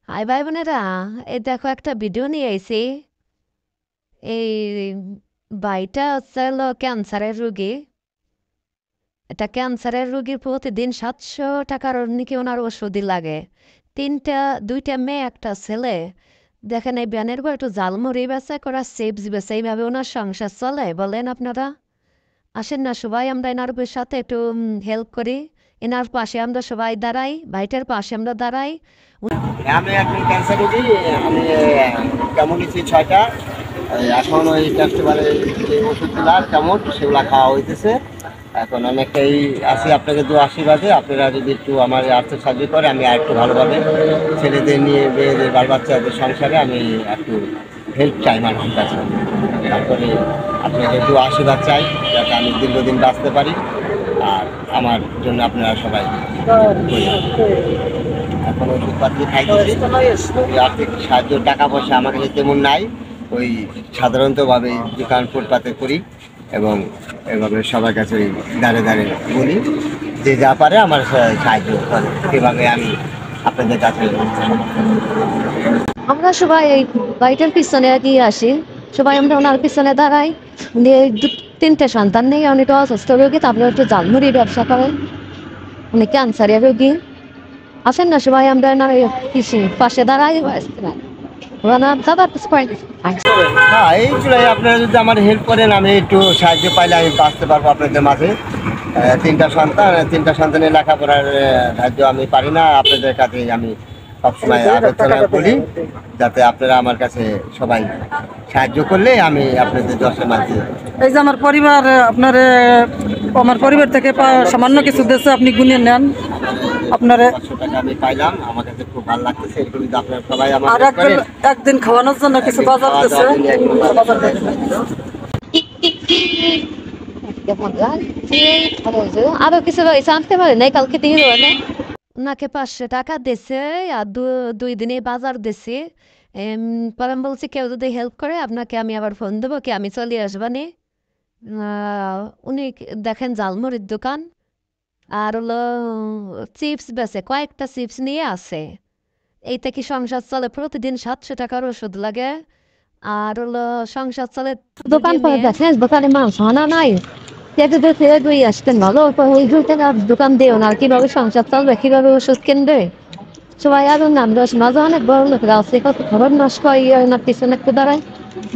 High ভাই বোনেরা, এই দেখো একটা ভিডিও নিয়ে আইছি। এই ভাইটা হচ্ছে হলো ক্যান্সারের রুগী। এটা ক্যান্সারের রুগীর প্রতিদিন 700 টাকার নাকি ওনার ওষুধই লাগে। দুইটা মেয়ে একটা ছেলে। দেখেন এই ব্যানের গো একটু জালমুড়ি বেচা করা চিপস বেচা, এইভাবে ওনার সংসার চলে বলেন আপনারা? আসেন না সবাই আমরা এনার সাথে একটু হেল্প করি। এনার পাশে আমরা সবাই দাঁড়াই, ভাইটার পাশে আমরা দাঁড়াই। আমি এখন ক্যান্সার রোগী। আমি কেমন নিচ্ছি 6টা। এখন ওই ফেস্টিভ্যালে যে ওষুধগুলো আর কেমন সেগুলো খাওয়া হইতেছে। এখন অনেকটাই আছি, আপনাকে দু আশীর্বাদে আপনারা যদি একটু আমার আর্থিক সাহায্য করে আমি আর একটু ভালোভাবে ছেলেদের নিয়ে মেয়েদের বাল বাচ্চাদের সংসারে আমি একটু হেল্প চাই মানুষের কাছে। তারপরে আপনাদের দু আশীর্বাদ চাই যাতে আমি দীর্ঘদিন বাঁচতে পারি। আর আমার জন্য আপনারা সবাই এখন ওষুধপাতি খাইতেছি। ওই আর্থিক সাহায্য টাকা পয়সা আমার কাছে তেমন নাই। ওই সাধারণতভাবে দোকান ফুটপাতে করি এবং এভাবে সবার কাছে ওই দাঁড়ে দাঁড়ে বলি যে যা পারে আমার সাহায্য করে। সেভাবে আমি আপনাদের কাছে আমরা সবাই এই বাড়িটার পিছনে এগিয়ে আসি। সবাই আমরা ওনার পিছনে দাঁড়াই। উনি এই তিনটে সন্তান নিয়ে উনি তো অসুস্থ রোগী, তারপরে একটু ঝালমুড়ি ব্যবসা করেন। উনি ক্যান্সারের রোগী। আসেন না সবাই আমরা ওনার পাশে দাঁড়াই। ওনার দাদা হ্যাঁ এইগুলোই আপনারা যদি আমার হেল্প করেন আমি একটু সাহায্য পাইলে আমি বাঁচতে পারবো আপনাদের মাঝে। তিনটা সন্তানের লেখাপড়ার সাহায্য আমি পারি না, আপনাদের কাছে আমি সবসময় আলোচনা করি যাতে আপনারা আমার কাছে সবাই সাহায্য করলে আমি আপনাদের দশের মাঝে। এই যে আমার পরিবার আপনার আমার পরিবার থেকে সামান্য কিছু দেশে আপনি গুনিয়ে নেন আপনার 500 টাকা আমি পাইলাম, আমার কাছে খুব ভালো লাগতেছে। এরকম যদি আপনারা সবাই আমার আর help করেন, একদিন খাওয়ানোর জন্য কিছু বাজার দিচ্ছে। আরো কিছু জানতে পারে নাই, কালকে দিয়ে ওনাকে 500 টাকা দিছে। আর দুই দিনে বাজার দিছে। পরে আমি বলছি কেউ যদি হেল্প করে আপনাকে আমি আবার ফোন দেবো, কি আমি চলে আসবানি। উনি দেখেন জালমুড়ির দোকান আর হলো চিপস বেচে, কয়েকটা চিপস নিয়ে আসে। এইটা কি সংসার চলে? প্রতিদিন 700 টাকার ওষুধ লাগে। আর হলো সংসার চলে। দোকান করে দেখেন, দোকানে মাংস আনা নাই। আসতেন ভালো, দোকান দিও না, কিভাবে সংসার চলবে, কিভাবে ওষুধ কিনবে। সবাই আরো নাম রস মাঝে অনেক বড় লোকেরা আছে, কত খরচ নষ্ট হয় না পিছনে একটু দাঁড়ায়।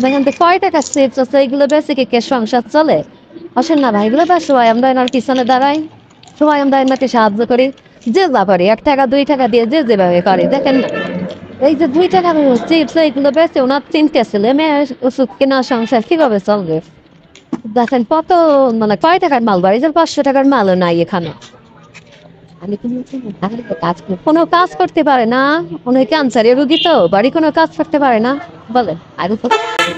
দেখেন তো কয় টাকা চিপস আছে, এইগুলো বেশি কি কে সংসার চলে? আসেন না ভাই, এগুলো বেশ সবাই আমরা এনার পিছনে দাঁড়াই। সবাই আমরা এনাকে সাহায্য করি। যে যা পারি, 1 টাকা 2 টাকা দিয়ে যে যেভাবে পারি। দেখেন এই যে 2 টাকা চিপস এইগুলো বেশি, ওনার 3টে ছেলে মেয়ে, ওষুধ কেনা সংসার কিভাবে চলবে? দেখেন কত, মানে কয় টাকার মাল বাড়ি, যে 500 টাকার মালও নাই এখানে। আমি কোনো কাজ করতে পারে না। উনি ক্যান্সারের রুগী, তো বাড়ি কোনো কাজ করতে পারে না। বলেন আর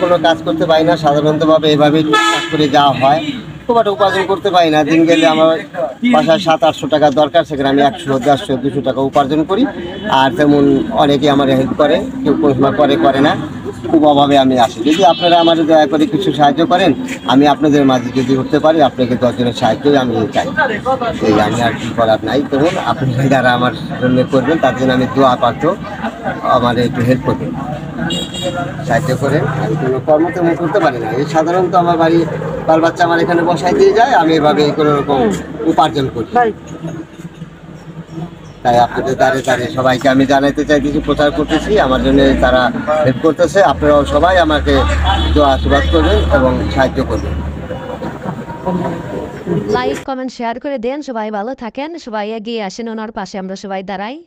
কোনো কাজ করতে পারি না, সাধারণতভাবে এভাবেই কাজ করে যাওয়া হয়। খুব একটা উপার্জন করতে পারি না। দিন গেলে আমার বাসায় 700-800 টাকা দরকার, সেখানে আমি 100, 150, 200 টাকা উপার্জন করি। আর তেমন অনেকে আমার হেল্প করে, কেউ কোনো সময় করে না। খুব অভাবে আমি আসি। যদি আপনারা আমার দয়া করে কিছু সাহায্য করেন, আমি আপনাদের মাঝে যদি উঠতে পারি, আপনাকে 10 জনের সাহায্যই আমি চাই। এই আমি আর কি করার নাই। তেমন আপনি যারা আমার জন্য করবেন তার জন্য আমি দোয়া পাত্র, আমার একটু হেল্প করবেন, সাহায্য করেন। আমি কোনো কর্ম তেমন করতে পারি না। এই সাধারণত আমার বাড়ি বাল বাচ্চা আমার এখানে বসাই দিয়ে যায়, আমি এভাবে কোনো রকম উপার্জন করি। তাই আপনাদের দ্বারে দ্বারে সবাইকে আমি জানাইতে চাইতেছি, প্রচার করতেছি, আমার জন্য তারা হেল্প করতেছে। আপনারাও সবাই আমাকে আশীর্বাদ করবেন এবং সাহায্য করবেন। লাইক কমেন্ট শেয়ার করে দেন। সবাই ভালো থাকেন, সবাই এগিয়ে আসেন, ওনার পাশে আমরা সবাই দাঁড়াই।